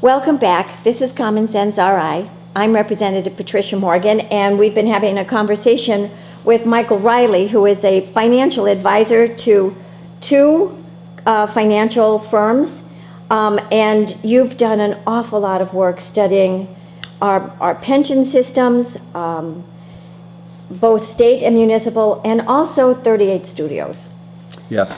Welcome back. This is Common Sense RI. I'm Representative Patricia Morgan, and we've been having a conversation with Michael Riley, who is a financial advisor to two financial firms. And you've done an awful lot of work studying our pension systems, both state and municipal, and also 38 studios. Yes.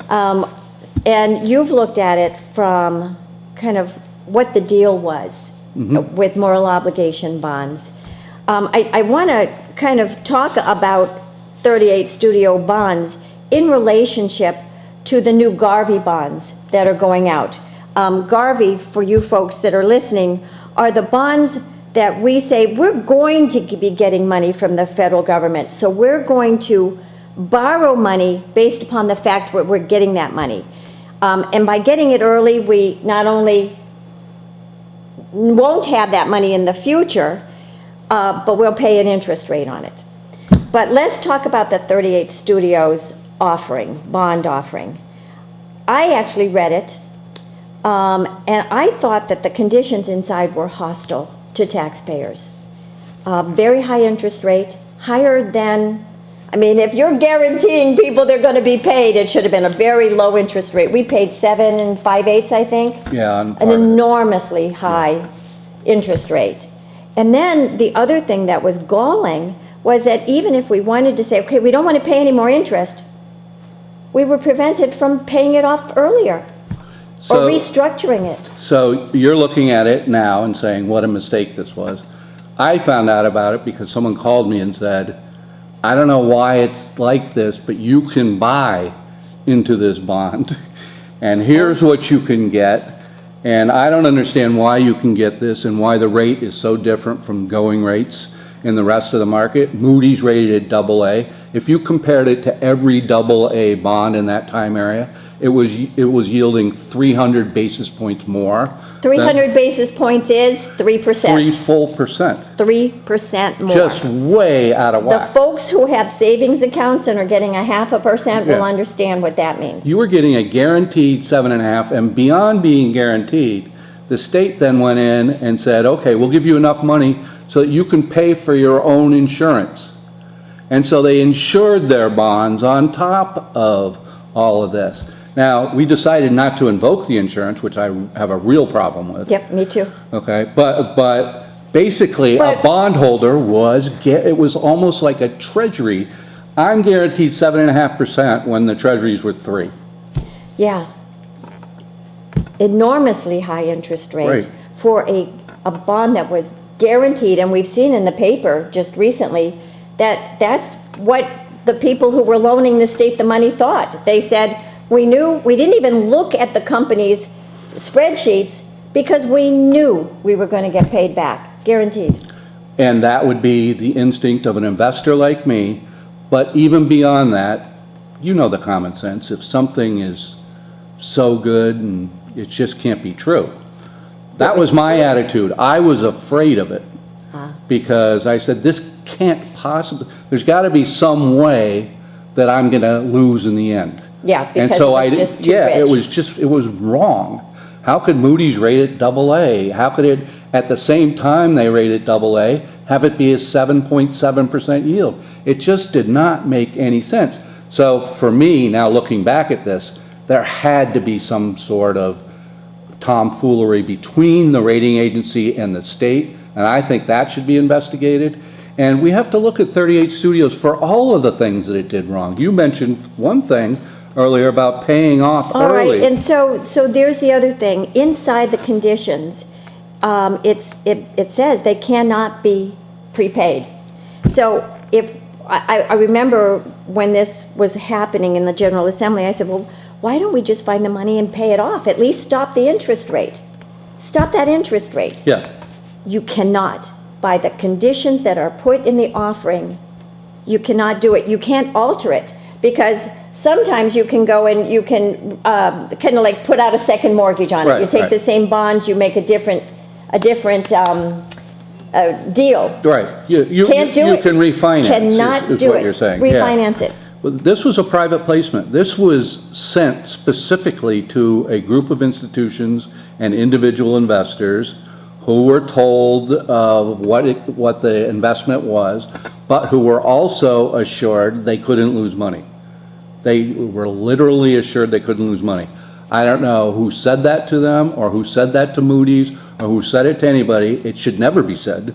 And you've looked at it from kind of what the deal was with moral obligation bonds. I want to kind of talk about 38 studio bonds in relationship to the new Garvey bonds that are going out. Garvey, for you folks that are listening, are the bonds that we say we're going to be getting money from the federal government. So we're going to borrow money based upon the fact that we're getting that money. And by getting it early, we not only won't have that money in the future, but we'll pay an interest rate on it. But let's talk about the 38 Studios offering, bond offering. I actually read it, and I thought that the conditions inside were hostile to taxpayers. Very high interest rate, higher than, I mean, if you're guaranteeing people they're going to be paid, it should have been a very low interest rate. We paid 7 5/8, I think. Yeah. An enormously high interest rate. And then the other thing that was galling was that even if we wanted to say, okay, we don't want to pay any more interest, we were prevented from paying it off earlier or restructuring it. So you're looking at it now and saying what a mistake this was. I found out about it because someone called me and said, I don't know why it's like this, but you can buy into this bond, and here's what you can get, and I don't understand why you can get this and why the rate is so different from going rates in the rest of the market. Moody's rated AA. If you compared it to every AA bond in that time area, it was yielding 300 basis points more. 300 basis points is 3%. 3 full percent. 3% more. Just way out of The whack. folks who have savings accounts and are getting 0.5% will understand what that means. You were getting a guaranteed 7.5, and beyond being guaranteed, the state then went in and said, okay, we'll give you enough money so that you can pay for your own insurance. And so they insured their bonds on top of all of this. Now, we decided not to invoke the insurance, which I have a real problem with. Yep, me too. Okay, but basically a bondholder it was almost like a treasury. I'm guaranteed 7.5% when the treasuries were 3. Yeah. Enormously high interest rate Right. for a bond that was guaranteed, and we've seen in the paper just recently that that's what the people who were loaning the state the money thought. They said, we didn't even look at the company's spreadsheets because we knew we were going to get paid back, guaranteed. And that would be the instinct of an investor like me. But even beyond that, you know the common sense. If something is so good and it just can't be true. That was my attitude. I was afraid of it because I said, this can't possibly, there's got to be some way that I'm going to lose in the end. Yeah, because And so it was just too rich. it was wrong. How could Moody's rate it AA? How could it, at the same time they rate it AA, have it be a 7.7% yield? It just did not make any sense. So for me, now looking back at this, there had to be some sort of tomfoolery between the rating agency and the state, and I think that should be investigated. And we have to look at 38 Studios for all of the things that it did wrong. You mentioned one thing earlier about paying off early. All right, and so there's the other thing. Inside the conditions, it says they cannot be prepaid. So if I remember when this was happening in the General Assembly, I said, well, why don't we just find the money and pay it off? At least stop the interest rate. Stop that interest rate. Yeah. You cannot. By the conditions that are put in the offering, you cannot do it. You can't alter it because sometimes you can go and you can kind of like put out a second mortgage on it. Right, You take right. the same bonds, you make a different deal. Right. You Can't do you it. can refinance. Cannot is do what it. you're saying. Yeah. Refinance it. Well, this was a private placement. This was sent specifically to a group of institutions and individual investors who were told what the investment was, but who were also assured they couldn't lose money. They were literally assured they couldn't lose money. I don't know who said that to them, or who said that to Moody's, or who said it to anybody. It should never be said.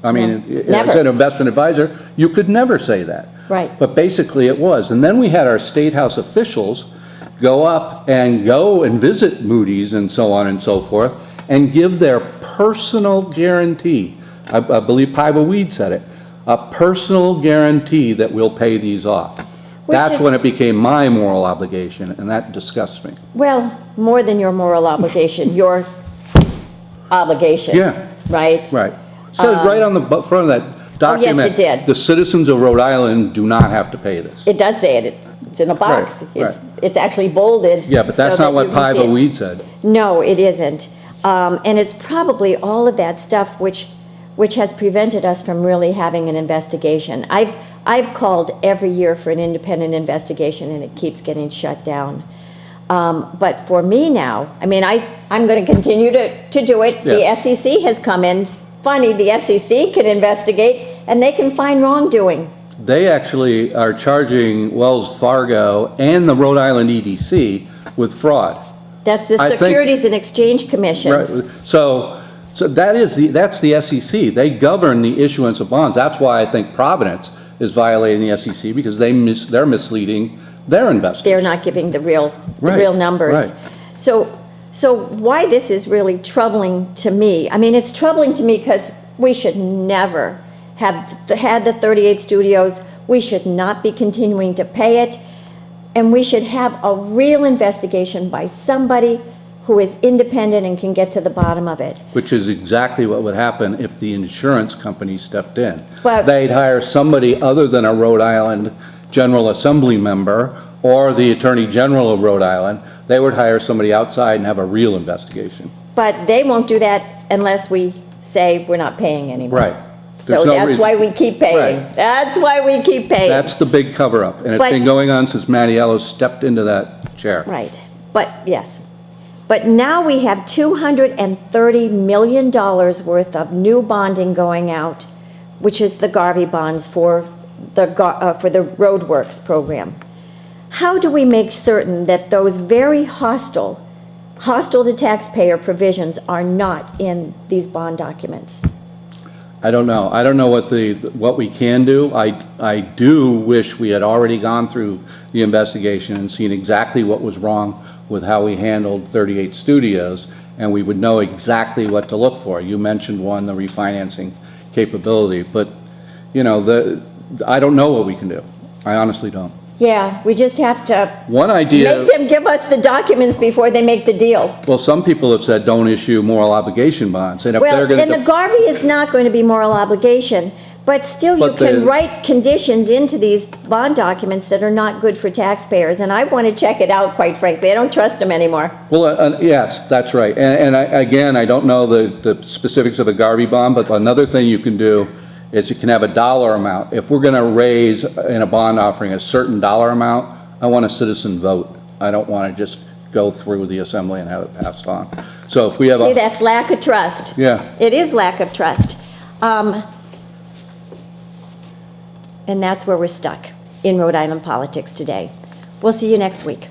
I mean, Never. as an investment advisor, you could never say that. Right. But basically it was. And then we had our State House officials go and visit Moody's and so on and so forth, and give their personal guarantee. I believe Paiva Weed said it, a personal guarantee that we'll pay these off. That's is- when it became my moral obligation, and that disgusts me. Well, more than your moral obligation, your obligation. Yeah. Right? Right. Said right on the front of that document. Oh, it did. The citizens of Rhode Island do not have to pay this. It does say it, it's in a box. Right, It's actually bolded. Yeah, but that's so not that what you can see Paiva it. Weed said. No, it isn't. And it's probably all of that stuff which has prevented us from really having an investigation. I've called every year for an independent investigation, and it keeps getting shut down. But for me now, I mean, I'm going to continue to do it. Yeah. The SEC has come in. Funny, the SEC can investigate, and they can find wrongdoing. They actually are charging Wells Fargo and the Rhode Island EDC with fraud. That's the I think- Securities and Exchange Commission. Right, so that's the SEC. They govern the issuance of bonds. That's why I think Providence is violating the SEC, because they're misleading their investors. They're not giving the real Right, numbers. right. So why this is really troubling to me, I mean, it's troubling to me because we should never have had the 38 studios. We should not be continuing to pay it. And we should have a real investigation by somebody who is independent and can get to the bottom of it. Which is exactly what would happen if the insurance company stepped in. But- They'd hire somebody other than a Rhode Island General Assembly member or the Attorney General of Rhode Island. They would hire somebody outside and have a real investigation. But they won't do that unless we say we're not paying anymore. Right. So There's no that's reason. why we keep paying. Right. That's why we keep paying. That's the big cover-up, and it's But- been going on since Mattiello stepped into that chair. Right, but, yes. But now we have $230 million worth of new bonding going out, which is the Garvey bonds for the roadworks program. How do we make certain that those very hostile to taxpayer provisions are not in these bond documents? I don't know. I don't know what we can do. I do wish we had already gone through the investigation and seen exactly what was wrong with how we handled 38 studios, and we would know exactly what to look for. You mentioned one, the refinancing capability, but, you know, I don't know what we can do. I honestly don't. Yeah, we just have to One idea. make them give us the documents before they make the deal. Well, some people have said don't issue moral obligation bonds, and if Well, they're going and the to. Garvey is not going to be moral obligation, but still you But can the- write conditions into these bond documents that are not good for taxpayers, and I want to check it out, quite frankly. I don't trust them anymore. Well, yes, that's right. And again, I don't know the specifics of the Garvey bond, but another thing you can do is you can have a dollar amount. If we're going to raise in a bond offering a certain dollar amount, I want a citizen vote. I don't want to just go through the assembly and have it passed on. So if we have See, a, that's lack of trust. yeah, It is lack of trust. And that's where we're stuck in Rhode Island politics today. We'll see you next week.